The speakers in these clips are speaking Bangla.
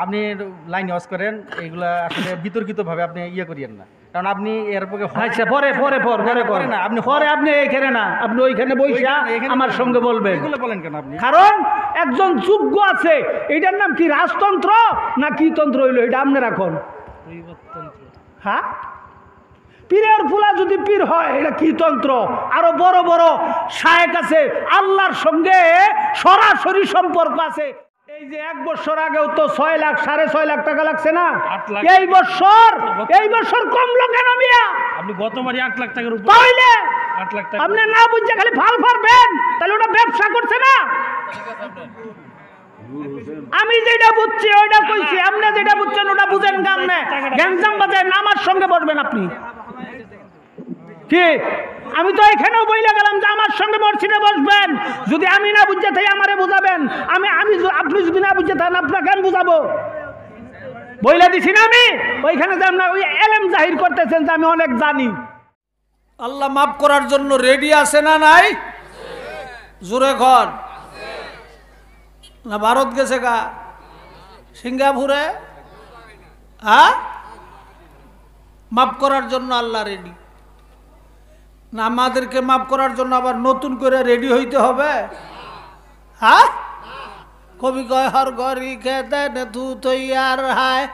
আপনি লাইন ওয়াজ করেন, এইগুলা আসলে বিতর্কিতভাবে আপনি ইয়ে করিয়েন না, কারণ আপনি এর পক্ষে আচ্ছা পরে পরে পরে পরে পরে না, আপনি পরে আপনি এইখানে না, আপনি ওইখানে বইসা আমার সঙ্গে বলবেন। এগুলো বলেন কেন আপনি? কারণ একজন যোগ্য আছে, এটার নাম কি রাজতন্ত্র না কি তন্ত্র হইলো এটা আপনি রাখুন। হ্যাঁ, পীরের ফুলা যদি পীর হয় এটা কি তন্ত্র? আরো বড় বড় শায়েখ আছে, আল্লাহর সঙ্গে সরাসরি সম্পর্ক আছে। এই যে 1 বছর আগেও তো 6 লাখ 6.5 লাখ টাকা লাগছে না? 8 লাখ। এই বছর কমলো কেন মিয়া? আপনি গতবারই 8 লাখ টাকার উপর, তাইলে 8 লাখ টাকা। আপনি না বুঝছে খালি ফাল ফারবেন, তাহলে ওটা ব্যবসা করছে না। আমি যেটা বুঝছি ওইটা কইছি, আপনি যেটা বুঝছেন ওটা বুঝেন কেমনে? গ্যাংজাম বাজায় আমার সঙ্গে বসবেন আপনি কি? আমি তো এখানেও বইলে গেলাম যে আমার সঙ্গে মসজিদে বসবেন, যদি আমি না বুঝতে থাকি আমারে বুঝাবেন, আপনি যদি না বুঝতে থাকেন আপনাকে আমি বুঝাবো, বইলে দিছি না আমি ওইখানে যে আপনার ওই এলেম জাহির করতেছেন যে আমি অনেক জানি। আল্লাহ মাফ করার জন্য রেডি আছে না নাই? জোরে ঘর না ভারত গেছে গা সিঙ্গাপুরে? হ্যাঁ, মাফ করার জন্য আল্লাহ রেডি না? আমাদেরকে মাফ করার জন্য আবার নতুন করে রেডি হইতে হবে? হ্যাঁ, কবি কয় হর গরি খেতে না তু তৈয়ার হায়,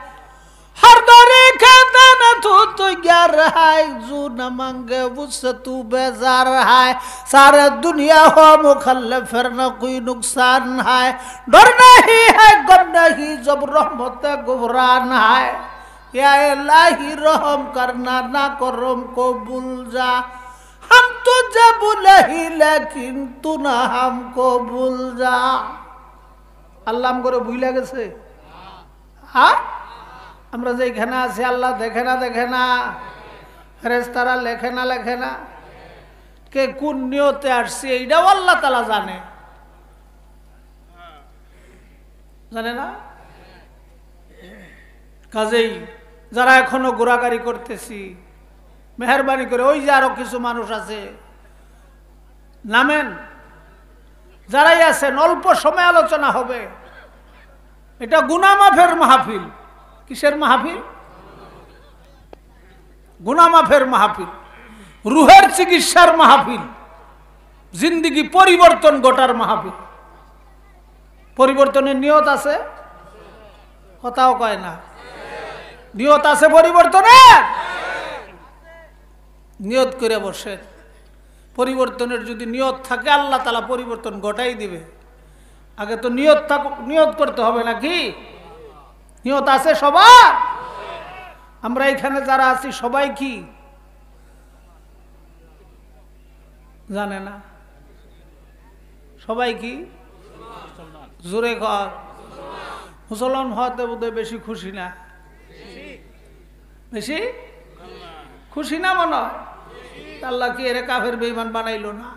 हर दौरे कहता न तू तो यार है, जू न मांगे मुझसे तू बेजार है, सारे दुनिया हो मुखल्लफ फिर न कोई नुकसान है, डर नहीं है गम नहीं जब रहमत गुफरान है, या इलाही रहम करना ना करम को भूल जा, हम तुझे भूले ही लेकिन तू ना हमको भूल जा। अल्लाह हमको भूले गेছে? हाँ, আমরা যেখানে আছি আল্লাহ দেখে না, ফেরেশতারা লেখে না, কে কোন নিয়তে আসছে এইটাও আল্লাহ তাআলা জানে না? কাজেই যারা এখনো ঘোরাঘুরি করতেছি, মেহেরবানি করে ওই যে আরো কিছু মানুষ আছে নামেন, যারাই আছেন অল্প সময় আলোচনা হবে। এটা গুনাহ মাফের মাহফিল। কিসের মাহফিল? গুনাহ মাফের মাহফিল, রুহের চিকিৎসার মাহফিল, জিন্দেগি পরিবর্তন ঘটার মাহফিল। পরিবর্তনের নিয়ত আছে? কথাও কয় না। নিয়ত আছে পরিবর্তনের? নিয়ত করে বসে। পরিবর্তনের যদি নিয়ত থাকে আল্লাহ তাআলা পরিবর্তন ঘটাই দিবে। আগে তো নিয়ত করতে হবে নাকি? নিয়ত আছে সবার? আমরা এখানে যারা আছি সবাই কি জানে না? সবাই কি? জোরে কর। মুসলমান হওয়াতে বোধহয় বেশি খুশি না? বেশি খুশি না মনে হয়? আল্লাহ কি এরে কাফের বেঈমান বানাইলো না?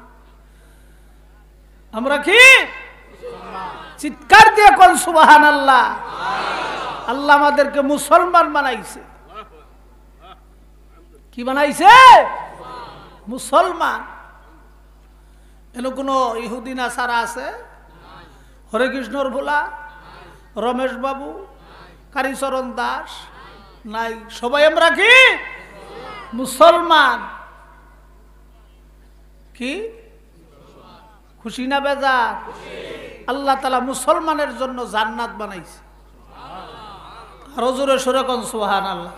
আমরা কি চিৎকার দিয়ে কোন সুবহানাল্লাহ। আল্লাহ আমাদেরকে মুসলমান বানাইছে। কি বানাইছে? মুসলমান। এন কোন ইহুদি নাসারা আছে? হরে কৃষ্ণর ভোলা, রমেশ বাবু, কালীচরণ দাস নাই। সবাই আমরা কি মুসলমান। কি খুশি না বেজার? আল্লাহ তাআলা মুসলমানের জন্য জান্নাত বানাইছে। আরো জোরে সরে কোন সুবহানাল্লাহ।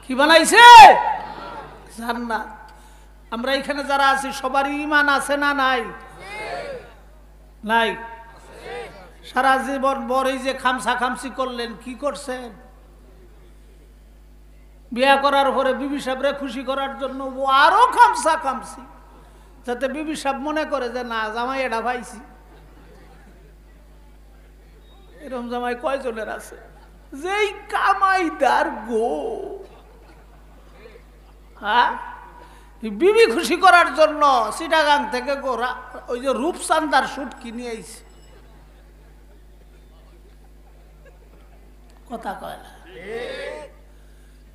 কি বানাইছে? জান্নাত। আমরা এখানে যারা আছি সবারই ঈমান আছে না নাই? নাই। সারা জীবন ভর এই যে খামসা খামসি করলেন, কি করছেন? বিয়া করার পরে বিবি সাহেবরে খুশি করার জন্য ও আরো খামসা খামসি, যাতে বিবি সাহেব মনে করে যে না জামাই এটা পাইছি। এরকম জামাই কয়জনের আছে? যেই কামাইদার গো, হ্যাঁ, বিবি খুশি করার জন্য চিটাগাং থেকে গোরা ওই যে রূপচান্দার শুট কিনে আইছে। কথা কয় না?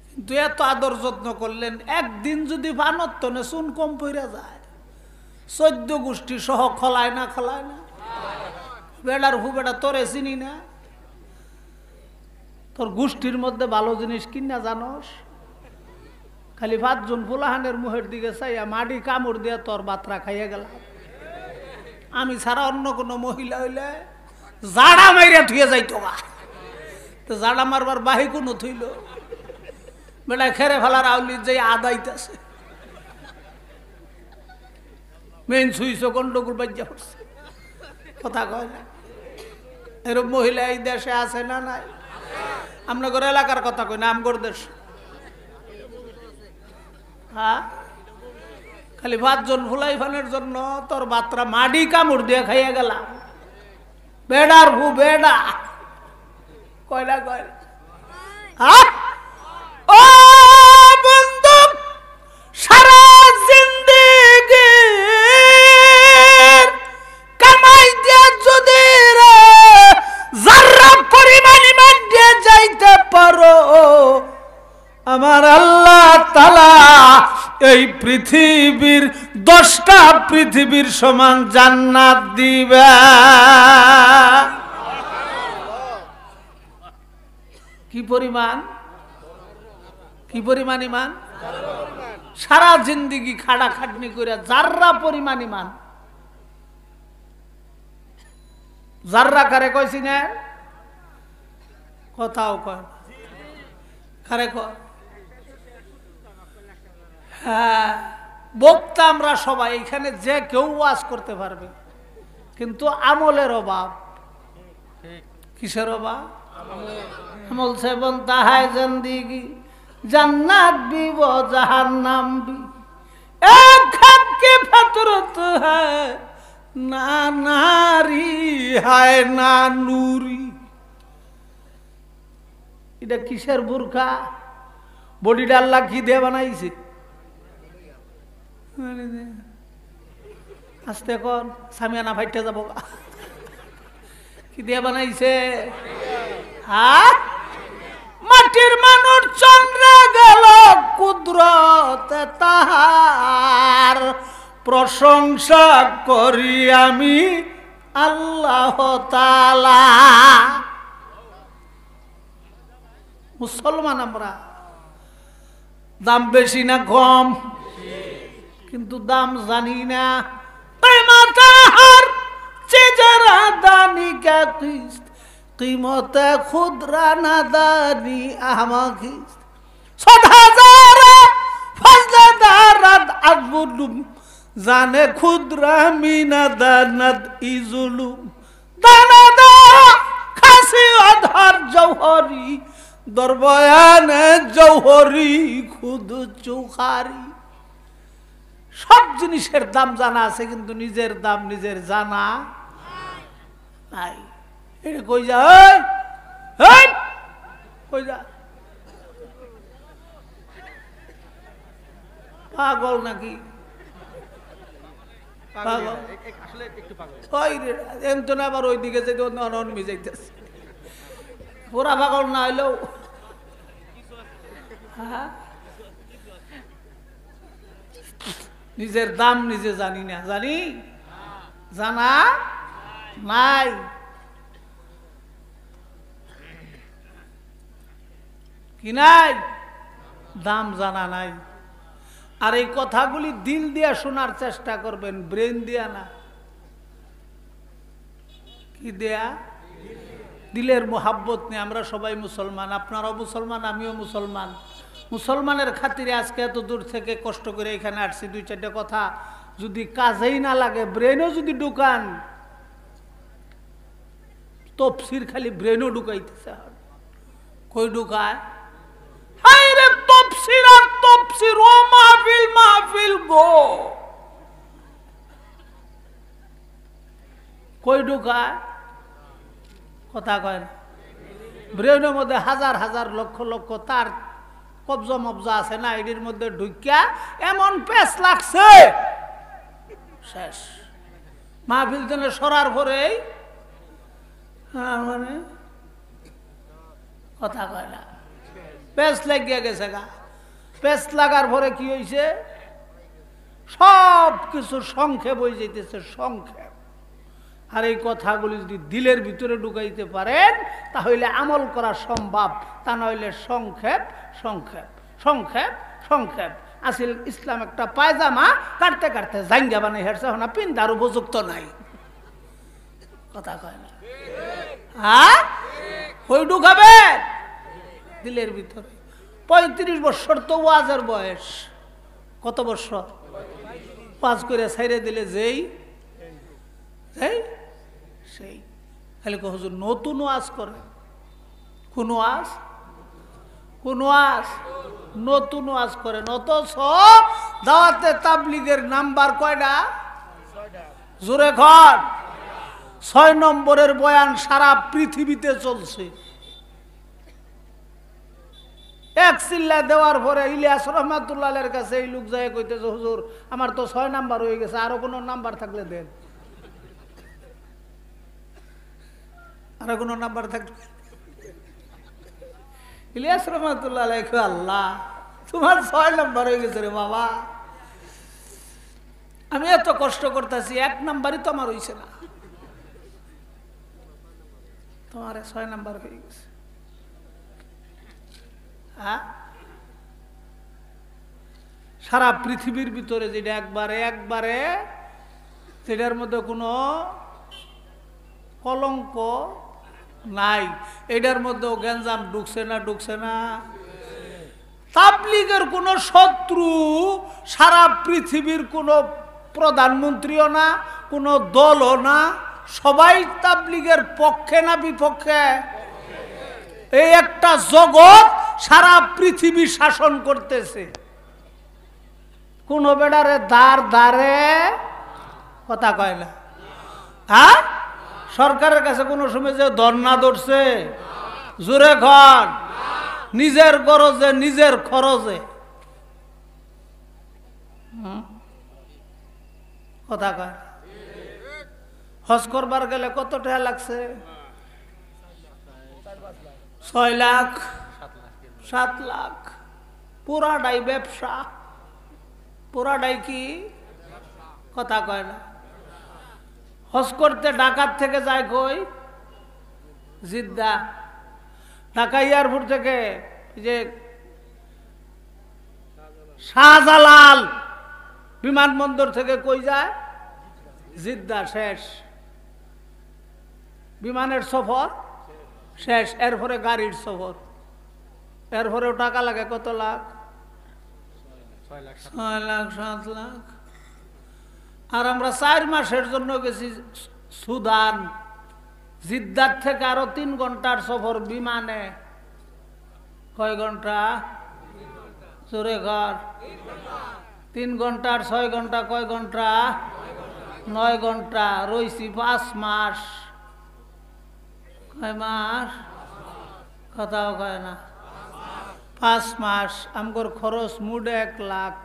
কিন্তু এত আদর যত্ন করলেন, একদিন যদি বানত্তনে চুন কম পইরা যায়, 14 গোষ্ঠী সহ খলায় না? বেড়ার হু বেড়া তোরে চিনি না? তোর গোষ্ঠীর মধ্যে ভালো জিনিস কিনা জানোস? খালি 5 জন ফুলাহানের মুহের দিকে চাইয়া মাটি কামড় দিয়া তোর বাতরা খাইয়া গেল। আমি ছাড়া অন্য কোনো মহিলা হইলে জাড়া মাইরা থুয়ে যাইতো গা। তো জাড়া মারবার বাহি কোনো থইল বেলা খেরে ফেলার আউলি যে আদাইতেছে মেন সুইচ গন্ডগোল বাজ্যা পড়ছে। কথা কয় না? এরকম মহিলা এই দেশে আছে না নাই? আমরা করে এলাকার কথা কই না, আমগর দেশ। হ্যাঁ, খালি 5 জন ফুলাই ফানের জন্য তোর বাতরা মাডি কামড় দিয়ে খাইয়া গেলাম। বেড়ার ভু বেড়া কয়লা কয়লা। হ্যাঁ, ও বন্ধু, সারা জিন্দেগি কামাই দিয়া যদি রে যারা পরিমাণ ইমান দিয়ে যাইতে পারো, আমার আল্লাহ তাআলা এই পৃথিবীর 10টা পৃথিবীর সমান জান্নাত দিবে। কি পরিমাণ? কি পরিমাণ ইমান? সারা জিন্দেগি খাড়া খাটনি করে যাররা পরিমাণ ইমান। যাররা কারে কইছি না? কথাও কয় কারে কয়? হ্যাঁ, বক্তা আমরা সবাই এখানে যে কেউ ওয়াজ করতে পারবে, কিন্তু আমলের অভাব। কিসের অভাব? আমল সে বনতা হয় জিন্দেগি, জান্নাত भी वो जहन्नम भी एक हक की फितरत है, ना नारी है ना नूरी। এটা কিসের বুরকা? বডিটা আল্লাহ কি দিয়ে বানাইছে? আস্তে কর, সামিয়ানা ফাইটে যাব। কি দিয়ে বানাইছে? হ্যাঁ, মাটির মানুষ চন্দ্রে গেল কুদরত তাহার, প্রশংসা করি আমি আল্লাহ তাআলা। মুসলমান আমরা, দাম বেশি না কম? কিন্তু দাম জানি না। চেজারা দানি কা কিস্ত, कीमत खुदरा नादानी আমাকে ৭০০০ ফজদারাত আজবুলুম জানে খুদরা মিনাদানাত ইজুলুম দানাদা খাসি আধার জওহরি দরবয়ানে জওহরি খুদ চুখারি। সব জিনিসের দাম জানা আছে, কিন্তু নিজের দাম নিজের জানা নাই। এটা কই যা? কই যা? পাগল নাকি? পাগল আসলে একটু পাগল। ওই রে এমতো না, আবার ওইদিকে যেতে অনমি যাইতেছে। পুরা পাগল না হইলেও নিজের দাম নিজে জানি না। জানি? জানা নাই। কি নাই? দাম জানা নাই। আর এই কথাগুলি দিল দিয়া শোনার চেষ্টা করবেন, ব্রেন দিয়া না। কি দেয়া? দিলের মোহাব্বত নিয়ে। আমরা সবাই মুসলমান, আপনারাও মুসলমান, আমিও মুসলমান। মুসলমানের খাতিরে আজকে এত দূর থেকে কষ্ট করে এখানে আসছি। 2-4টা কথা যদি কাজেই না লাগে, ব্রেনও যদি ঢুকান, তফসির খালি ব্রেনও ঢুকাইতেছে। কই ঢুকায়? হায়রে তফসির আর তফসির, ও মাহফিল মাহফিল গো। কই ঢুকায়? কথা কয় না। ব্রেনের মধ্যে হাজার হাজার লক্ষ লক্ষ তার কবজা মবজা আছে না, এটির মধ্যে ঢুকিয়া এমন পেস লাগছে শেষ। মাহফিল জন্য সরার পরেই মানে কথা কয় না, পেস লাগিয়া গেছে গা। পেস লাগার পরে কি হয়েছে? সব কিছু সংক্ষেপ হয়ে যেতেছে। সংক্ষেপ আর এই কথাগুলি যদি দিলের ভিতরে ঢুকাইতে পারেন তাহলে আমল করা সম্ভব, তা নইলে সংক্ষেপ সংক্ষেপ সংক্ষেপ সংক্ষেপ। আসল ইসলাম একটা পায়জামা কাটতে কাটতে জাঙ্গা বানাই হেরছে, না পিন্দার উপযুক্ত নাই। কথা কয় না? হ্যাঁ, ওই ঢুকাবে দিলের ভিতরে। 35 বছর তো ওয়াজের বয়স। কত বছর ওয়াজ করে ছাইরে দিলে যেই সেই খালি হুজুর নতুন ওয়াজ করে। কোন ওয়াজ? কোন ওয়াজ? নতুন ওয়াজ করেন। অথচ দাওয়াতে তাবলীগের নাম্বার কয়টা? জোরে ঘর 6 নম্বরের বয়ান সারা পৃথিবীতে চলছে। এক চিল্লা দেওয়ার পরে ইলিয়াস রহমাতুল্লাহের কাছে এই লোক যায় কইতেছে, হুজুর আমার তো 6 নাম্বার হয়ে গেছে, আরো কোনো নাম্বার থাকলে দেন। আরো কোনো নাম্বার থাকলে? ইলিয়াস রহমাতুল্লাহ আল্লাহ তোমার 6 নাম্বার হয়ে গেছে রে বাবা, আমি এত কষ্ট করতেছি, 1 নাম্বারই তো আমার হইছে না, তোমার 6 নাম্বার হয়ে গেছে। হ্যাঁ, সারা পৃথিবীর ভিতরে যেটা একবারে একবারে যেটার মধ্যে কোনো কলঙ্ক নাই, এটার মধ্যেও গ্যাঞ্জাম ঢুকছে না? ঢুকছে না? তাবলীগের কোনো শত্রু সারা পৃথিবীর কোনো প্রধানমন্ত্রীও না, কোনো দলও না, সবাই তাবলীগের পক্ষে না বিপক্ষে? এই একটা জগৎ সারা পৃথিবী শাসন করতেছে। কোন বেড়ারে দাঁড় দাঁড়ে কথা কয় না। হ্যাঁ, সরকারের কাছে কোনো সময় যে ধর্ণা ধরছে? জোরে ঘর নিজের গরজে নিজের খরচে। কথা কয়। হজ করবার গেলে কত টাকা লাগছে? 6 লাখ 7 লাখ। পুরাটাই ব্যবসা, পুরাটাই কি? কথা কয় না। হজ করতে ঢাকার থেকে যায় কই? জিদ্দা। ঢাকা এয়ারপোর্ট থেকে যে শাহজালাল বিমানবন্দর থেকে কই যায়? জিদ্দা। শেষ, বিমানের সফর শেষ, এরপরে গাড়ির সফর, এরপরেও টাকা লাগে কত লাখ? 6 লাখ 7 লাখ। আর আমরা 4 মাসের জন্য গেছি সুদান, জিদ্দার থেকে আরো 3 ঘন্টার সফর বিমানে। কয় ঘন্টা? জোরে ঘর 3 ঘন্টার 6 ঘন্টা, কয় ঘন্টা? 9 ঘন্টা। রইছি 5 মাস। কয় মাস? কথাও কয় না। 5 মাস। আমগর খরচ মুডে 1 লাখ।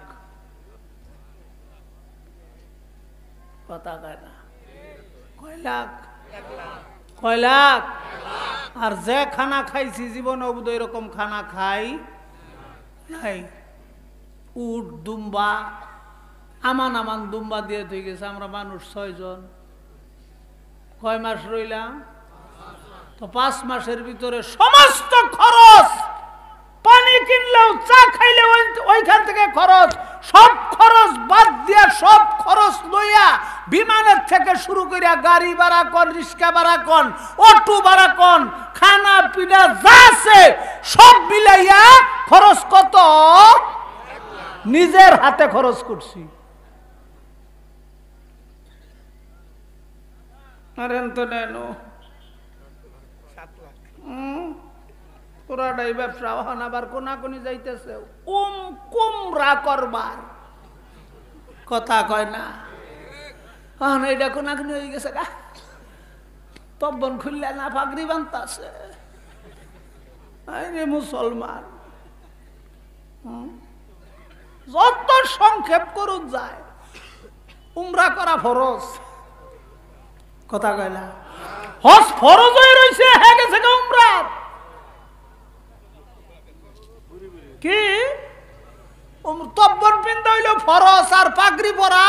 কথা কয় না। কয় লাখ? কয় লাখ? আর যে খানা খাইছি জীবনে অবুধ এরকম খানা খাই নাই। উট দুম্বা আমান আমান দুম্বা দিয়ে তুই গেছে। আমরা মানুষ 6 জন। কয় মাস রইলাম? তো 5 মাসের ভিতরে সমস্ত খরচ, পানি কিনলেও চা খাইলে ওইখান থেকে খরচ, সব খরচ বাদ দিয়া, সব খরচ লইয়া বিমানের থেকে শুরু করিয়া গাড়ি ভাড়া কন, রিক্সা ভাড়া কন, অটো ভাড়া কন, খানা পিনা যা আছে সব মিলাইয়া খরচ কত? নিজের হাতে খরচ করছি। আর তো নেন পুরাটাই ব্যবসা। হন আবার কোনাকুনি যাইতেছে কুমরা করবার। কথা কয় না। হন এইটা কোনাকুনি হয়ে গেছে গা, তব্বন খুললে না পাগড়ি বানতাছে। মুসলমান যত সংক্ষেপ করুন যায়, উমরা করা ফরজ। কথা কয় না। হজ ফরজ হয়ে রয়েছে, হয়ে গেছে উমরা। কি তব্বন পিনতে হইল ফরজ, আর পাগড়ি পরা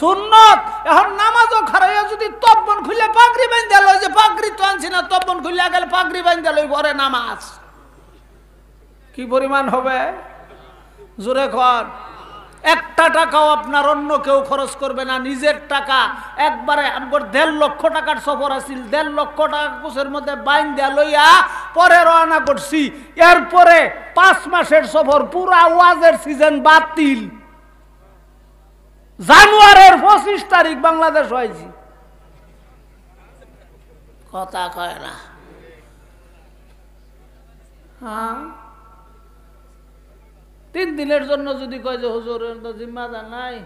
সুন্নত। এখন নামাজও খারাইয়া যদি তব্বন খুলে পাগড়ি বাঁধা লই, যে পাগড়ি তো আনছি না, তব্বন খুলে গেলে পাগড়ি বাঁধা লই পরে নামাজ, কি পরিমাণ হবে? জোরে কর। একটা টাকাও আপনার অন্য কেউ খরচ করবে না, নিজের টাকা। একবারে আমার 1.5 লক্ষ টাকার সফর আছিল, 1.5 লক্ষ টাকা কোষের মধ্যে বাইন দেয়া লইয়া পরে রওনা করছি। এরপরে 5 মাসের সফর, পুরা ওয়াজের সিজন বাতিল। জানুয়ারির 25 তারিখ বাংলাদেশ হয়েছি। কথা কয় না। হ্যাঁ, 3 দিনের জন্য যদি কয় যে হুজুর জিম্মাদার নাই,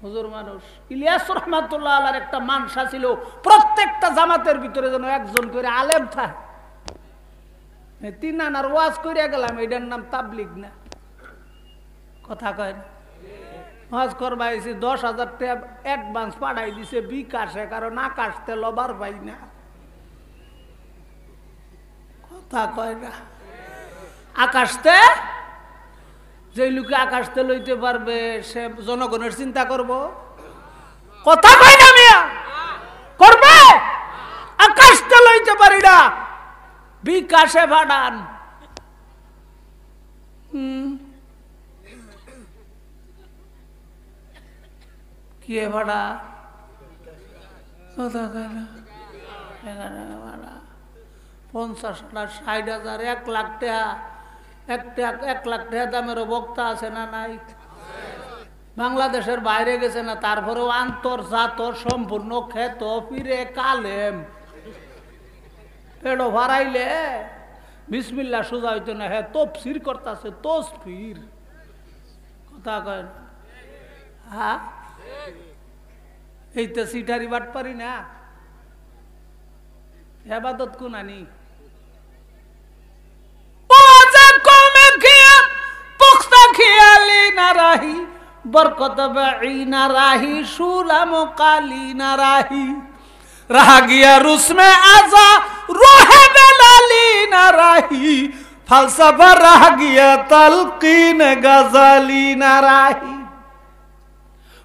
হুজুর মানুষ। ইলিয়াস রহমাতুল্লাহ আলাইহির একটা মানসা ছিল, প্রত্যেকটা জামাতের ভিতরে যেন একজন করে আলেম থাকে। 3 আনার ওয়াজ করিয়া গেলাম, এটার নাম তাবলিগ না। কথা কয় না। ওয়াজ করবা এসে 10,000 টাকা অ্যাডভান্স পাঠাই দিছে বিকাশে, কারণ আকাশতে লবার পাই না। কথা কয় না। আকাশতে যে লোকে আকাশতে লইতে পারবে সে জনগণের চিন্তা করব? কথা কয় না মিয়া, করবে? আকাশতে লইতে পারি না, বিকাশে পাঠান। কি ভাড়া? কথা কয় না। 50,000, 60,000, 1 লাখ টাকা। 1 লাখ টাকা দামেরও বক্তা আছে না নাই? বাংলাদেশের বাইরে গেছে না, তারপরেও আন্তর্জাতর সম্পূর্ণ খেত ফিরে কালেম পেড়ো ভাড়াইলে বিসমিল্লা সোজা হইতো না। হ্যাঁ, তফসির করতেছে, তসফির। কথা কয় না। হ্যাঁ, এই তো সিটারি বাট পারি না। এবাদত কোন আনি? খেয়ালি না রাহি, বরকত বাই না রাহি, সুলাম কালি না রাহি, रह गया रुस्मे आजा रोहे बेलाली ना राही, फलसफा रह गया तलकीन गजाली ना राही,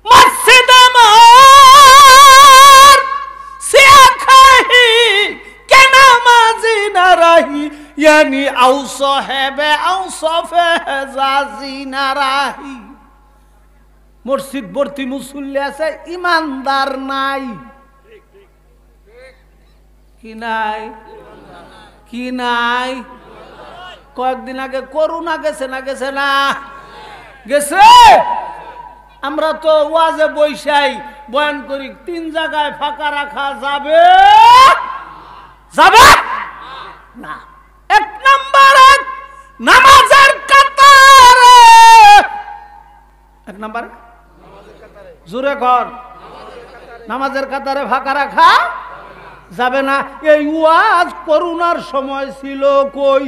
मस्जिद मार सियाखाही के नमाजी ना राही, यानी औसहबे औसफे जाजी ना राही। मस्जिद भर्ती मुसल्ली आछे, ईमानदार नाई। কি নাই? কি নাই? কয়েকদিন আগে করোনা গেছে না, গেছে না? গেছে। আমরা তো ওয়াজে বৈশাই বয়ান করি, 3 জায়গায় ফাঁকা রাখা যাবে যাবে না। 1 নম্বরে নামাজের কাতারে, 1 নম্বরে জোরে কর, নামাজের কাতারে ফাঁকা রাখা যাবে না। এই ওয়াজ করোনার সময় ছিল কই?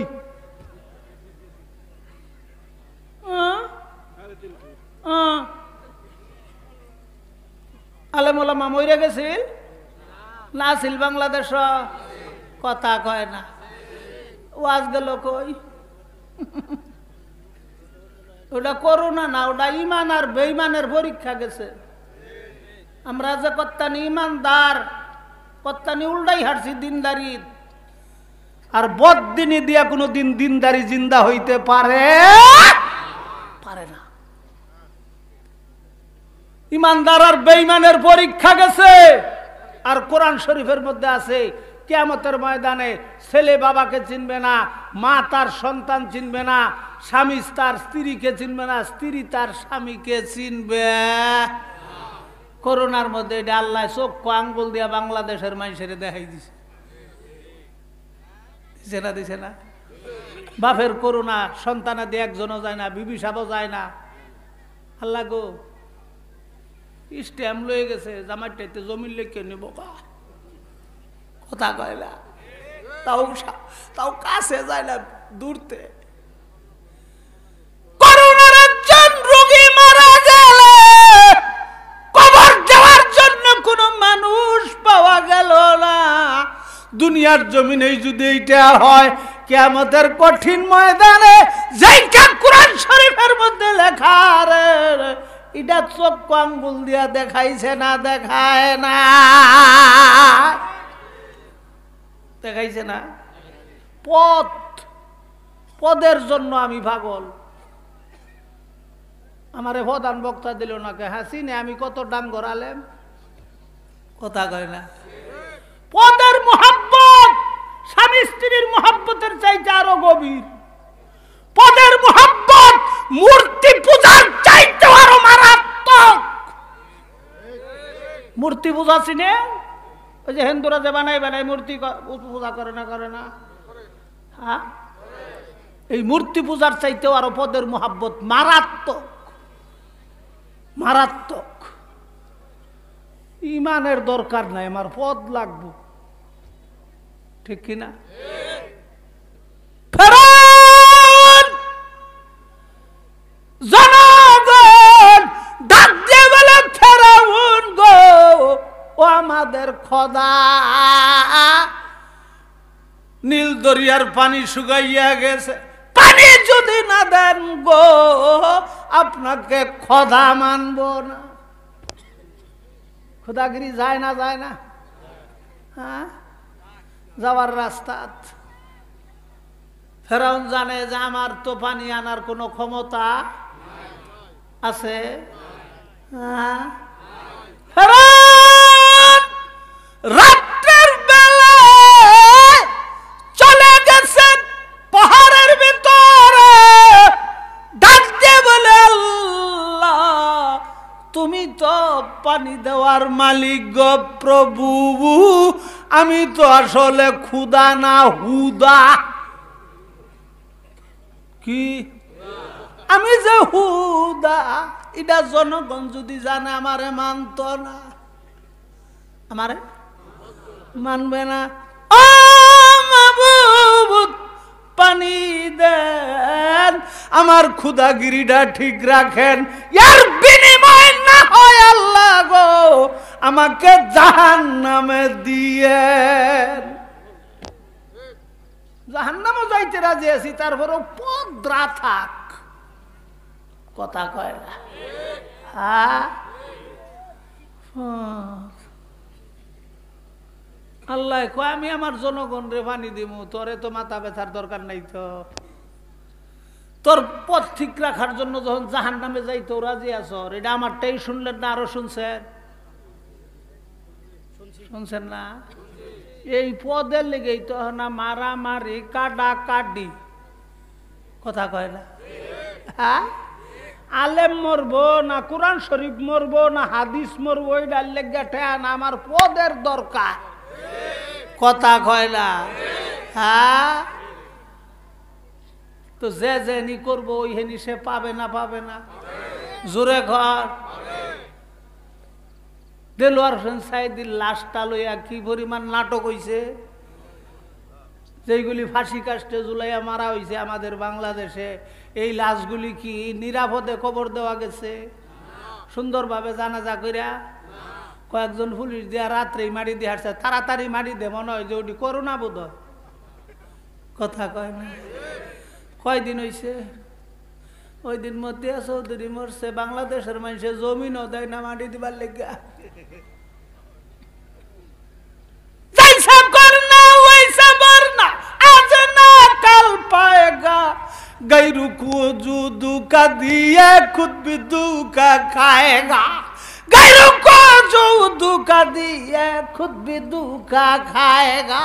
আলেম ওলামা মরে গেছিল না ছিল বাংলাদেশ? কথা কয় না। ওয়াজ গেল কই? ওটা করোনা না, ওটা ইমান আর বেঈমানের পরীক্ষা গেছে। আমরা যে কত্তানি ইমানদার, কত্তানি উল্টাই হারছি দিনদারি, আর বদদিনী দিয়া কোনো দিন দিনদারি জিন্দা হইতে পারে পারে না। ইমানদার আর বেঈমানের পরীক্ষা গেছে। আর কোরআন শরীফের মধ্যে আছে, কিয়ামতের ময়দানে ছেলে বাবাকে চিনবে না, মা তার সন্তান চিনবে না, স্বামী তার স্ত্রীকে চিনবে না, স্ত্রী তার স্বামীকে চিনবে। করোনার মধ্যে এটা আল্লাহ চক্ষু আঙ্গুল দিয়া বাংলাদেশের মানুষের দেখাই দিছে। দিছে না? দিছে না? বাপের করোনা, সন্তানাদি একজনও যায় না, বিবি সাহেবও যায় না। আল্লাহ গো, স্ট্যাম্প লয়ে গেছে, জামাইটাইতে জমিন লেখে নেব। কথা কয় না, তাও কাছে যায় না, দূরতে। করোনার একজন রোগী মারা গেলে কবর দেওয়ার জন্য কোনো মানুষ পাওয়া গেল না। দুনিয়ার জমিনে যদি এইটা হয়, কিয়ামতের কঠিন ময়দানে যেইটা কোরআন শরীফের মধ্যে লেখা রে, এটা চক্ষু আঙ্গুল দিয়া দেখাইছে না দেখায় না? দেখাইছে না? পদের জন্য আমি পাগল। আমারে প্রধান বক্তা দিল না কে হাসিনে আমি কত ডাঙ্গর আলেম, কথা কয় না। পদের মোহাব্বত স্বামী স্ত্রীর মোহাব্বতের চাইতে আরো গভীর। পদের মোহাব্বত মূর্তি পূজার চাইতে আরো মারাত্মক। মূর্তি পূজা চিনে? ওই যে হিন্দুরা যে বানাই বানাই মূর্তি পূজা করে না? হ্যাঁ, এই মূর্তি পূজার চাইতেও আরো পদের মোহাব্বত মারাত্মক। মারাত্মক। ইমানের দরকার নাই, আমার পদ লাগবে, ঠিক কিনা? জনগণ ডাক দিয়ে বলে ফেরাউন গো, ও আমাদের খোদা, নীল দরিয়ার পানি শুকাইয়া গেছে, পানি যদি না দেন গো আপনাকে খোদা মানব না। খোদাগিরি যায় না? হ্যাঁ, যাওয়ার রাস্তা। ফেরাউন জানে যে আমার তো পানি আনার কোনো ক্ষমতা আছে? হ্যাঁ, ফেরাউন রাত্রের বেলায় চলে গেছে পাহাড়ের ভিতরে, ডাক দিয়ে বলে আল্লাহ তুমি তো পানি দেওয়ার মালিক গো প্রভু, আমি তো আসলে ক্ষুধা না হুদা। কি আমি যে হুদা, এটা জনগণ যদি জানে আমারে মানত না, আমারে মানবে না। ও মাবুদ পানি দেন, আমার ক্ষুধাগিরিটা ঠিক রাখেন, এর বিনিময় না হয় আল্লাহ গো আমাকে জাহান্নামে দিয়েন। জাহান্নামও যাইতে রাজি আছি, তারপরেও পদরা থাক, কথা কয় না? হ্যাঁ, আল্লাহ কয় আমি আমার জনগণ রে পানি দিব, তোরে তো মাথা ব্যথার দরকার নাই, তো তোর পথ ঠিক রাখার জন্য যখন জাহান্নামে যাইতো রাজি আছো, এটা আমারটাই শুনলেন না আরো শুনছেন? শুনছেন না? এই পদের লেগেই তো না মারামারি কাটা কাটি, কথা কয় না? হ্যাঁ, আলেম মরবো না কোরআন শরীফ মরবো না হাদিস মরবো, এটার লেগে ঠেয়া না, আমার পদের দরকার, কথা কয় না? হ্যাঁ, তো যে যেনি করবো ওই হেনি সে পাবে না? জোরে ঘর দেলোয়ার হোসেন সাইদির লাশটা লইয়া কি পরিমাণ নাটক হইছে, যেগুলি ফাঁসি কাস্টে ঝুলাইয়া মারা হইছে আমাদের বাংলাদেশে, এই লাশগুলি কি নিরাপদে কবর দেওয়া গেছে? সুন্দরভাবে জানাজা কইরা কয়েকজন পুলিশ দিয়া রাত্রেই মারি দিয়ে হাঁটছে, তাড়াতাড়ি মারি দে, মনে হয় যে ওটি করোনা বোধ হয়, কথা কয় না? কয়দিন হইছে? ওই দিন মতিয়া চৌধুরী মরছে, বাংলাদেশের মানুষের জমিনও দেয় না মাটি দিবার লেগা। गैरू को जो दुखा दिए खुद भी दुखा खाएगा, गैरू को जो दुखा दिए खुद भी दुखा खाएगा,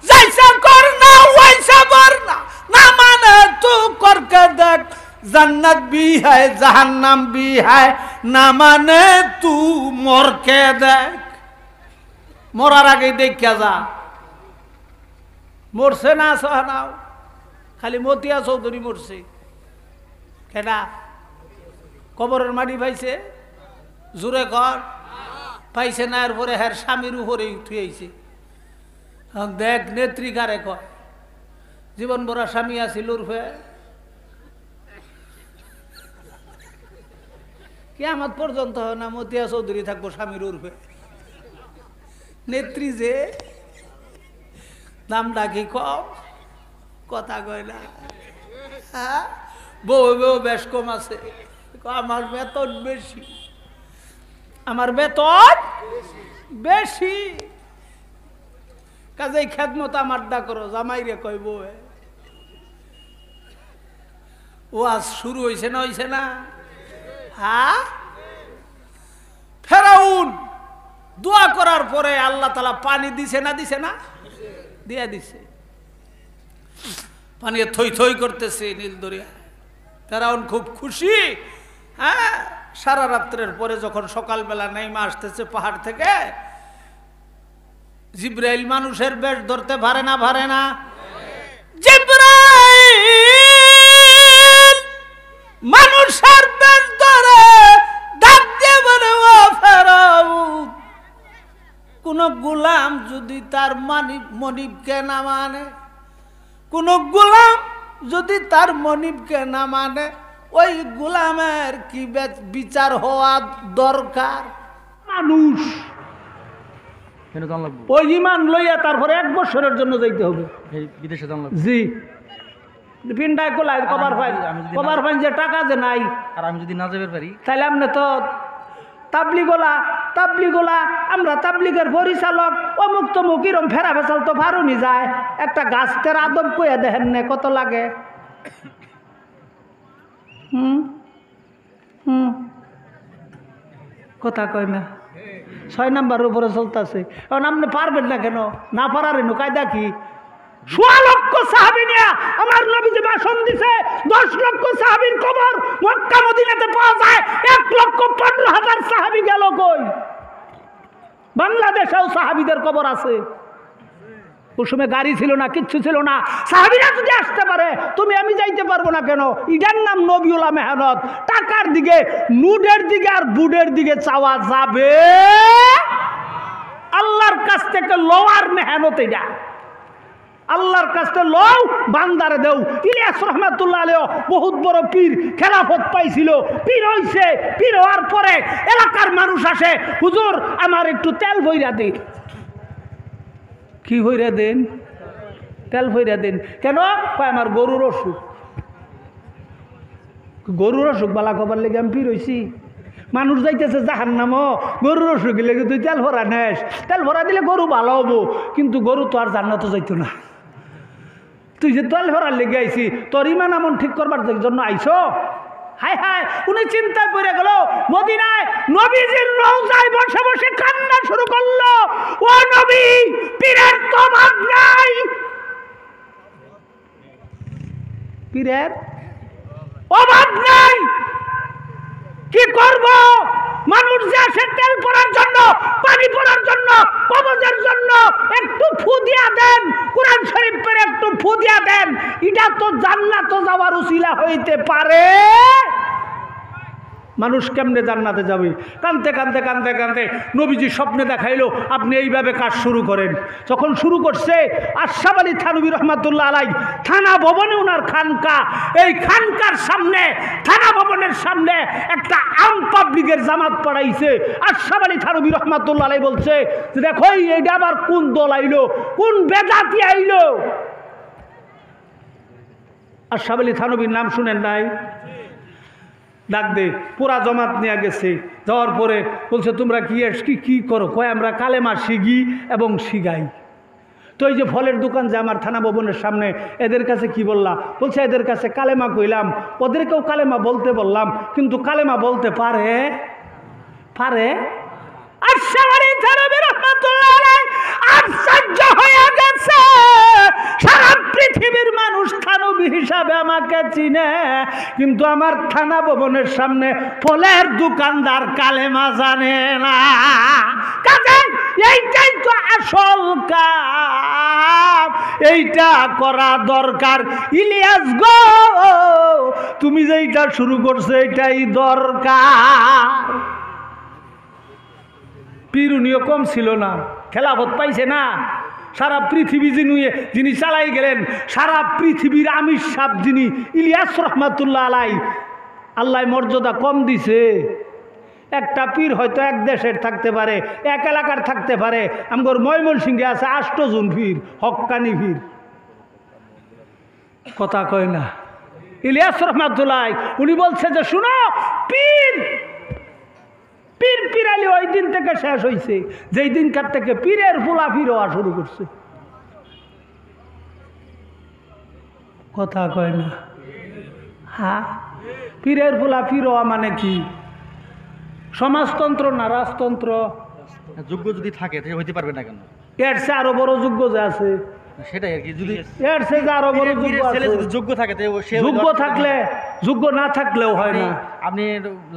जैसा करना वैसा वरना, ना माने तू करके देख, जन्नत भी है जहन्नम भी है, ना माने तू मर के देख। मरार आगे देख क्या जा मरसे ना सहनाओ, खाली মতিয়া চৌধুরী মরছে, কেডা কবরের মাটি পাইছে? জোরে কর, পাইছে না? এরপরে হ্যার স্বামীর উপরে উঠিয়েছে। দেখ নেত্রীকারে কয় জীবন ভরা স্বামী আছিল উর্ফে কিয়ামত পর্যন্ত হয় না মতিয়া চৌধুরী থাকবো স্বামীর উর্ফে। নেত্রী যে দামটা কি কম, কথা কয় না? হ্যাঁ, বউ বেশ কম আছে, আমার বেতন বেশি, আমার বেতন বেশি, কাজেই খেদমত আমারটা করো। জামাই রে কইব ও আজ শুরু হয়েছে না, হয়েছে না? হ্যাঁ, ফেরাউন দোয়া করার পরে আল্লাহ তাআলা পানি দিছে না, দিছে না? দিয়া দিছে। পানি থই থই করতেছে নীল দরিয়া। ফেরাউন খুব খুশি। হ্যাঁ, সারা রাত্রের পরে যখন সকালবেলা নেমে আসতেছে পাহাড় থেকে, জিব্রাইল মানুষের বেশ ধরতে পারে না, পারে না? জিব্রাইল মানুষের বেশ ধরে ডাক দিয়ে বলে, ও ফেরাউন, কোন গোলাম যদি তার মনিবকে না মানে, কোন গোলাম যদি তার মনিবকে না মানে, ওই গোলামের কি বিচার হওয়া দরকার? মানুষ কেন জান লাগবে? ওই ইমান লইয়া তারপরে 1 বছরের জন্য যাইতে হবে। এই বিদেশে জান লাগবে। জি, পিন্ডায় কোলায় কবার ফাইন, কবার ফাইন যে টাকা যে নাই। আর আমি যদি না যাবে পারি, তাইলে আপনি তো তাবলিগোলা আমরা তাবলিগের পরিচালক অমুক তমুক এরম ফেরা ফেসাল তো ভারুনি যায়। একটা গাছের আদব কইয়া দেখেন না কত লাগে। কথা কয় না, 6 নাম্বার উপরে চলতেছে। কারণ আপনি পারবেন না কেন? না পারার কায়দা কি? 1.5 লক্ষ সাহাবী নিয়ে আমার নবী যে ভাষণ দিছে, 10 লক্ষ সাহাবীর কবর মক্কা মদিনাতে পাওয়া যায়, 1,15,000 সাহাবী গেল কই? বাংলাদেশেও সাহাবীদের কবর আছে। ওই সময় গাড়ি ছিল না, কিচ্ছু ছিল না। সাহাবীরা যদি আসতে পারে, তুমি আমি যাইতে পারবো না কেন? এটার নাম নবীউল্লাহ মেহনত। টাকার দিকে, নুডের দিকে আর বুডের দিকে চাওয়া যাবে? আল্লাহর কাছ থেকে লোয়ার মেহনত এটা। আল্লাহর কাছে লও, বান্দারে দেও। ইলিয়াস রহমাতুল্লাহ আলাইহি বহুত বড় পীর, খেলাফত পাইছিল, পীর হইছে। পীর হওয়ার পরে এলাকার মানুষ আসে, হুজুর আমার একটু তেল ভইরা দিন। কি ভইরা দেন? তেল ভইরা দেন। কেন? কয় আমার গরুর অসুখ। গরুর অসুখ বালা খবর লেগে আমি পীর হইছি। মানুষ যাইতেছে জাহান্নামও, গরুর অসুখ লেগে তুই তেল ভরা নেস। তেল ভরা দিলে গরু ভালো হবো, কিন্তু গরু তো আর জান্নাত যাইতো না। তুই যে তেল ভরার লেগে আইছি, তোর ইমান আমন ঠিক করবার জন্য আইছো? হায় হায়, উনি চিন্তায় পড়ে গেল। মদিনায় নবীজির রওজায় বসে বসে কান্না শুরু করলো। ও নবী, পীরের তো অভাব নাই, পীরের অভাব নাই, কি করব? মানুষ যে আসে তেল পড়ার জন্য, পানি পড়ার জন্য, কবজের জন্য, একটু ফু দিয়া দেন, কোরআন শরীফ পড়ে একটু ফু দিয়া দেন, এটা তো জান্নাতে যাওয়ার উসিলা হইতে পারে। মানুষ কেমনে জান্নাতে যাবে? কানতে কানতে কানতে কানতে নবীজি স্বপ্নে দেখাইলো, আপনি এইভাবে কাজ শুরু করেন। যখন শুরু করছে, আশরাফ আলী থানভী রহমাতুল্লাহ আলাইহি থানা ভবনে ওনার খানকা, এই খানকার সামনে, থানা ভবনের সামনে একটা আম পাবলিকের জামাত পড়াইছে। আশরাফ আলী থানভী রহমাতুল্লাহ আলাইহি বলছে, দেখো এইটা আবার কোন দল আইলো, কোন বেদাতি আইলো? আশরাফ আলী থানভীর নাম শুনেন নাই? ডাক দে, পুরা জমাত নিয়ে গেছে। যাওয়ার পরে বলছে, তোমরা কি করো? কয় আমরা কালেমা শিখি এবং শিখাই। তো এই যে ফলের দোকান যে আমার থানা ভবনের সামনে, এদের কাছে কি বললাম? বলছে এদের কাছে কালেমা কইলাম, ওদেরকেও কালেমা বলতে বললাম, কিন্তু কালেমা বলতে পারে? আশরাফ আলী থানভী রাহমাতুল্লাহ আলাইহি আশ্চর্য হয়ে গেছে। সারা পৃথিবীর মানুষ থানভী হিসাবে আমাকে চিনে, কিন্তু আমার থানা ভবনের সামনে ফলের দোকানদার কালেমা জানে না। কাজে এইটাই তো আসল কাজ, এইটা করা দরকার। ইলিয়াস গো, তুমি যেইটা শুরু করছো এটাই দরকার। পীরুনিও কম ছিল না, খেলাফত পাইছে না। সারা পৃথিবী যিনি চালাই গেলেন, সারা পৃথিবীর আমির সাহেব যিনি, ইলিয়াস রহমাতুল্লাহ আলাইহি, আল্লাহ মর্যাদা কম দিছে। একটা পীর হয়তো এক দেশের থাকতে পারে, এক এলাকার থাকতে পারে। আমগর ময়মনসিংহে আছে 8 জন পীর, হক্কানি পীর। কথা কয় না। ইলিয়াস রহমাতুল্লাহ উনি বলছে যে শুনো, ওই দিন থেকে শেষ হয়েছে যেই দিনকার থেকে পীরের ফুলা ফির হওয়া শুরু করছে। কথা কয় না? হ্যাঁ, পীরের ফুলা ফির হওয়া মানে কি? সমাজতন্ত্র না রাজতন্ত্র? যোগ্য যদি থাকে তাহলে হইতে পারবে না কেন? এর চেয়ে আরো বড় যোগ্য যে আছে, সেটাই আর কি। যদি এর চেয়ে যে আরো বড় যোগ্য পীরের ছেলে আছে। যদি যোগ্য থাকে তাহলে সে যোগ্য থাকলে, যোগ্য না থাকলেও হয় না। আপনি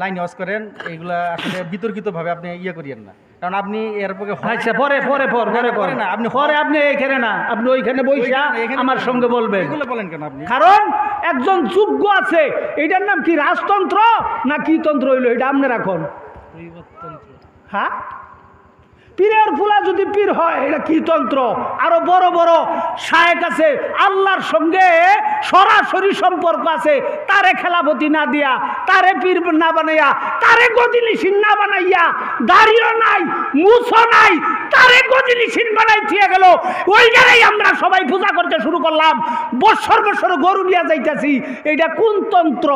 লাইন ওয়াজ করেন, এইগুলা আসলে বিতর্কিত ভাবে আপনি ইয়ে করিয়েন না, কারণ আপনি এর পক্ষে আচ্ছা পরে পরে পরে পরে পরে না, আপনি পরে আপনি এইখানে না, আপনি ওইখানে বইসা আমার সঙ্গে বলবেন। এগুলো বলেন কেন আপনি? কারণ একজন যোগ্য আছে, এটার নাম কি রাজতন্ত্র না কি তন্ত্র হইলো এটা আপনি রাখুন। হ্যাঁ, পীরের ফুলা যদি পীর হয় এটা কি তন্ত্র? আরো বড় বড় শায়েখ আছে, আল্লাহর সঙ্গে সরাসরি সম্পর্ক আছে, তারে খেলাফতি না দিয়া, তারে পীর না বানাইয়া, তারে গদিনিসীন না বানাইয়া, দাড়িও নাই মুছও নাই, তারে গদিনিসীন বানাই দিয়ে গেল। ওই জায়গায় আমরা সবাই পূজা করতে শুরু করলাম, বৎসর বৎসর গরু নিয়ে যাইতেছি। এটা কোন তন্ত্র?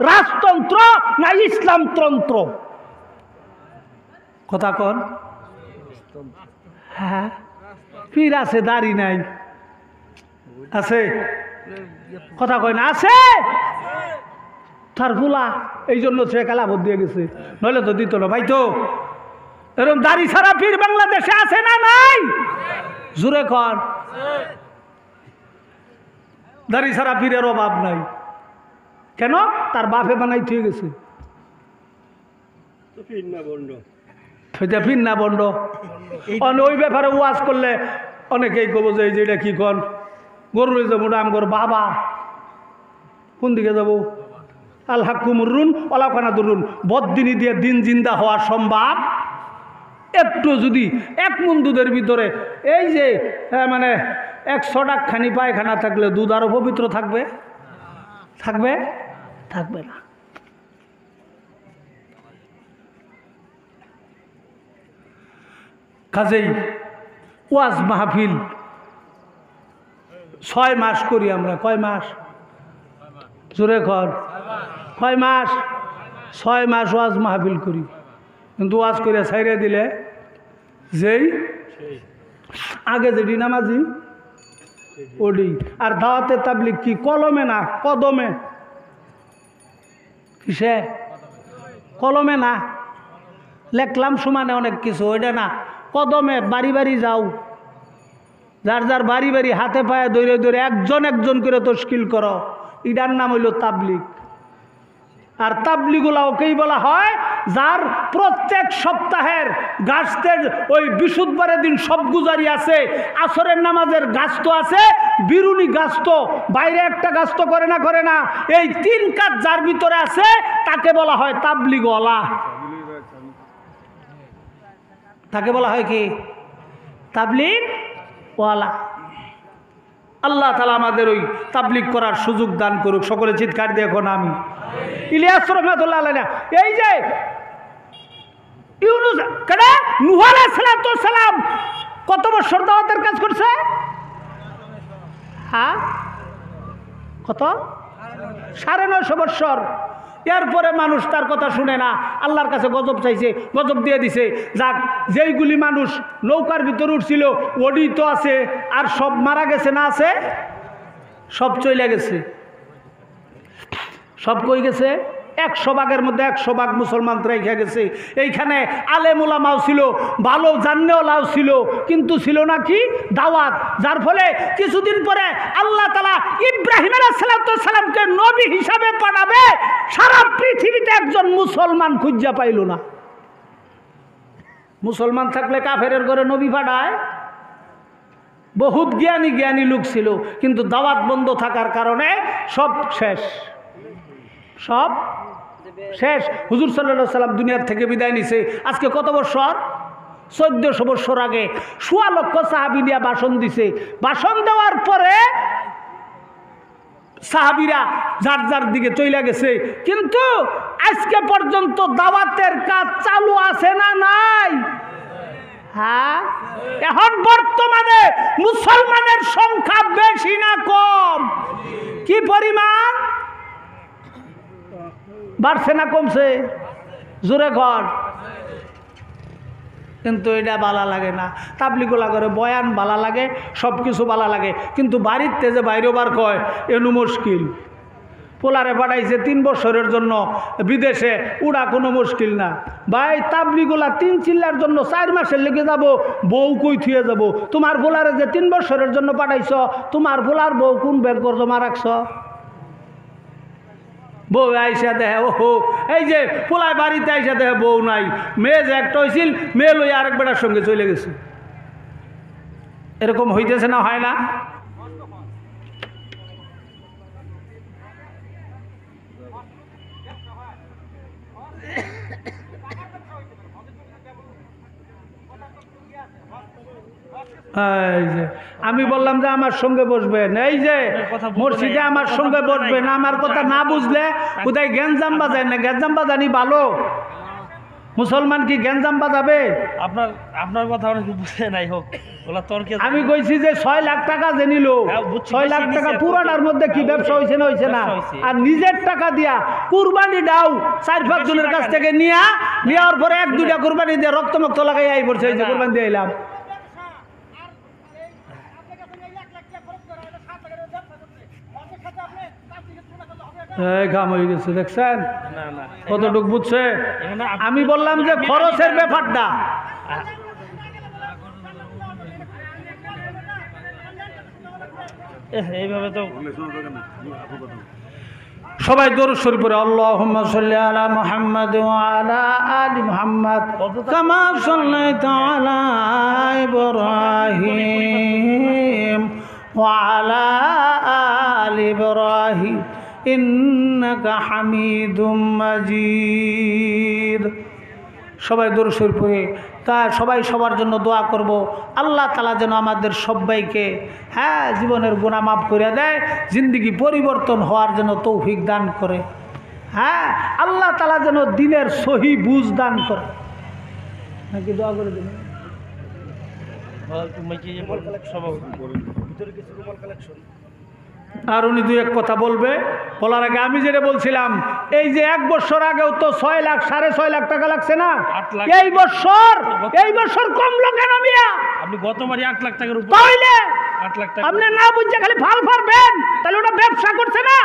রাজতন্ত্র না ইসলাম তন্ত্র? কথা কন। হ্যাঁ, পীর আছে, দাড়ি নাই, আছে? কথা কয় না? আছে। তার ফুলা এই জন্য সে খেলাফত দিয়ে গেছে, নইলে তো দিত না। ভাই তো এরকম দাড়ি ছাড়া পীর বাংলাদেশে আছে না নাই? জোরে কর। দাড়ি ছাড়া পীরের অভাব নাই। কেন? তার বাপে বানাই থুয়ে গেছে। সেটা ভিন্না বন্ড। ওই ব্যাপারে ওয়াজ করলে অনেকেই কব যে এটা কি কন, গরুর যাবো না আমগর বাবা, কোন দিকে যাবো? আল হাকুমুরুন অলাখানা দুরুন, বদিনী দিয়ে দিন জিন্দা হওয়া সম্ভব? একটু যদি এক মন দুধের ভিতরে এই যে মানে 100 টাকখানি পায়খানা থাকলে দুধ আরো পবিত্র থাকবে? থাকবে? থাকবে না। কাজেই ওয়াজ মাহফিল 6 মাস করি আমরা। কয় মাস? জোরে কর। কয় মাস? 6 মাস ওয়াজ মাহফিল করি। কিন্তু ওয়াজ করে ছাইড়ে দিলে যেই আগে যেটি নামাজি ওডি। আর দাওয়াতে তাবলিগ কি কলমে না কদমে? কিসে? কলমে না, লেখলাম সমানে অনেক কিছু, ওইটা না, কদমে বাড়ি বাড়ি যাও, যার যার বাড়ি বাড়ি হাতে পায়ে ধরে ধরে একজন একজন করে তশকিল করো। এটার নাম হইল তাবলিগ। আর তাবলিগুলা ওকেই বলা হয় যার প্রত্যেক সপ্তাহের গাছতের ওই বৃহস্পতিবারের দিন সব গুজারি আছে, আসরের নামাজের গাছ তো আছে, বিরুনি গাছ তো বাইরে একটা গাছ তো করে না, করে না, এই 3 কাজ যার ভিতরে আছে তাকে বলা হয় তাবলিগওয়ালা। তাকে বলা হয় কি? তাবলিগওয়ালা। আল্লাহ তাআলা আমাদের ওই তাবলিগ করার সুযোগ দান করুক। সকলে চিৎকার দিয়ে এখন আমি ইলিয়াস রহমাতুল্লাহ আলাইহি, এই যে ইউনুস কেডা নূহ আলাইহিস সালাম কত বছর দাওয়াতের কাজ করছে? হ্যাঁ, কত? 950 বছর। এরপরে মানুষ তার কথা শুনে না, আল্লাহর কাছে গজব চাইছে, গজব দিয়ে দিছে। যাক, যেইগুলি মানুষ নৌকার ভিতর উঠছিল ওডি তো আছে, আর সব মারা গেছে না আছে? সব চলে গেছে। সব কই গেছে? 100 ভাগের মধ্যে 100 ভাগ মুসলমান রেখে গেছে। এইখানে আলেম ওলামাও ছিল, ভালো জান্নেওয়ালাও ছিল, কিন্তু ছিল না কি? দাওয়াত। যার ফলে কিছুদিন পরে আল্লাহ তাআলা ইব্রাহিম আলাইহিস সালামকে নবী হিসাবে পাঠাবে, সারা পৃথিবীতে একজন মুসলমান খুঁজা পাইল না। মুসলমান থাকলে কাফেরের ঘরে নবী পাঠায়? বহুত জ্ঞানী জ্ঞানী লোক ছিল, কিন্তু দাওয়াত বন্ধ থাকার কারণে সব শেষ। সব শেষ। হুজুর সাল্লাল্লাহু আলাইহি সাল্লাম দুনিয়ার থেকে বিদায় নিছে আজকে কত বছর? 1400 বছর আগে 1.25 লক্ষ সাহাবী নিয়ে ভাষণ দিছে। ভাষণ দেওয়ার পরে সাহাবীরা যার যার দিকে চলে গেছে, কিন্তু আজকে পর্যন্ত দাওয়াতের কাজ চালু আছে না নাই? হ্যাঁ, এখন বর্তমানে মুসলমানের সংখ্যা বেশি না কম? কি পরিমাণ? বাড়ছে না কমছে? জোরে ঘর। কিন্তু এটা ভালো লাগে না। তাবলিগুলা করে বয়ান ভালো লাগে, সব কিছু ভালো লাগে, কিন্তু বাড়িতে যে বাইরেবার কয় এনু মুশকিল। পোলারে পাঠাইছে 3 বছরের জন্য বিদেশে, উড়া কোনো মুশকিল না ভাই। তাবলিগুলা 3 চিল্লার জন্য 4 মাসের লেগে যাব, বউ কই থুয়ে যাব? তোমার পোলারে যে 3 বছরের জন্য পাঠাইছ, তোমার পোলার বউ কোন ব্যাগ জমা রাখছ? বউ আইসা দেহে ওহো, এই যে পোলায় বাড়িতে আইসা দেহে বউ নাই, মেয়ে যে একটা হয়েছিল, মেয়ে লই আরেক বেটার সঙ্গে চলে গেছে। এরকম হইতেছে না, হয় না? এই যে আমি বললাম যে আমার সঙ্গে বসবেন, এই যে মসজিদে আমার সঙ্গে বসবেন, আমার কথা না বুঝলে কোথায় গ্যাঞ্জাম বাজায় না। গ্যাঞ্জাম বাজানি ভালো? মুসলমান কি গ্যাঞ্জাম বাজাবে? আপনার কথা অনেকে বুঝে নাই হোক, ওলা তর্কে। আমি কইছি যে 6 লাখ টাকা যে নিল, 6 লাখ টাকা পুরাটার মধ্যে কি ব্যবসা হয়েছে না হয়েছে না? আর নিজের টাকা দিয়া কুরবানি দাও 4-5 জনের কাছ থেকে নেওয়ার পরে 1-2টা কুরবানি দিয়ে রক্তমুক্ত লাগাই আই পড়ছে, এই যে কুরবানি দিয়ে এলাম। ঘাম হয়ে গেছে, দেখছেন কতটুক বুঝছে? আমি বললাম যে খরচের ব্যাপারটা। এইভাবে তো সবাই দরুদ শরীফ পড়ে আল্লাহুম্মা সাল্লি আলা মুহাম্মাদ ওয়া আলা আলি মুহাম্মাদ কামা সাল্লাইতা আলা ইব্রাহিম ওয়া আলা আলি ইব্রাহিম ইন্নাকা হামিদুম মাজিদ। সবাই দরুদ শরীফ পড়ে তা সবাই সবার জন্য দোয়া করব, আল্লাহ তাআলা যেন আমাদের সবাইকে জীবনের গুনাহ মাফ করে দেয়, জিন্দেগি পরিবর্তন হওয়ার জন্য তৌফিক দান করে। আল্লাহ তাআলা যেন দিনের সহি বুঝ দান করে। নাকি দোয়া করে দেবেন? আর উনি 2-1 কথা বলবে, বলার আগে আমি যেটা বলছিলাম, এই যে 1 বছর আগেও তো 6 লাখ 6.5 লাখ টাকা লাগছে না? এই বছর কমলো কেন মিয়া? আপনি গতবারই 8 লাখ টাকার উপর, তাইলে 8 লাখ টাকা আপনি না বুঝে খালি ফাল ফারবেন, তাহলে ওটা ব্যবসা করছে না।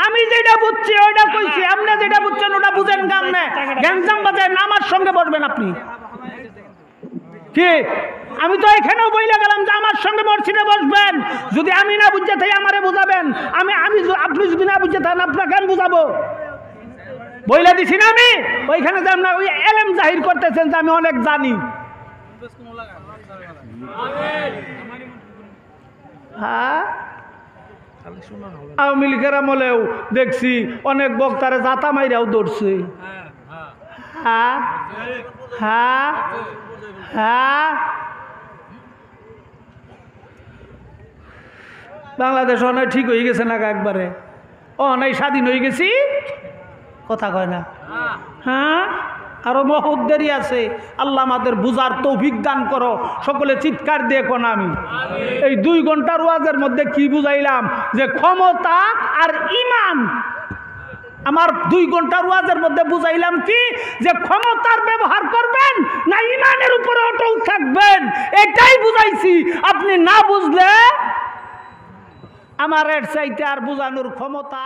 আমি যেটা বুঝছি ওইটা কইছি, আপনি যেটা বুঝছেন ওটা বুঝেন কেমনে? গ্যাঞ্জাম বাজায় আমার সঙ্গে বসবেন আপনি কি? আমি তো এখানেও বইলে গেলাম যে আমার সঙ্গে মসজিদে বসবেন, যদি আমি না বুঝতে থাকি আমারে বুঝাবেন, আপনি যদি না বুঝতে থাকেন আপনাকে কেন বুঝাবো? বইলে দিছি না আমি ওইখানে যে আপনার ওই এলেম জাহির করতেছেন যে আমি অনেক জানি। আওয়ামী লীগের আমলেও দেখছি অনেক বক্তারে জাতা মাইরাও ধরছে। বাংলাদেশ অনেক ঠিক হয়ে গেছে না একবারে, অনেক স্বাধীন হয়ে গেছি, কথা কয় না? আরো বহুত দেরি আছে। আল্লাহ আমাদের বুঝার তৌফিক দান করো, সকলে চিৎকার দিয়ে কোন আমি এই 2 ঘন্টার ওয়াজের মধ্যে কি বুঝাইলাম যে ক্ষমতা আর ঈমান। আমার 2 ঘন্টার ওয়াজের মধ্যে বুঝাইলাম কি যে ক্ষমতার ব্যবহার করবেন না ঈমানের উপরে অটল থাকবেন, এটাই বুঝাইছি। আপনি না বুঝলে আমার এর চাইতে আর বুঝানোর ক্ষমতা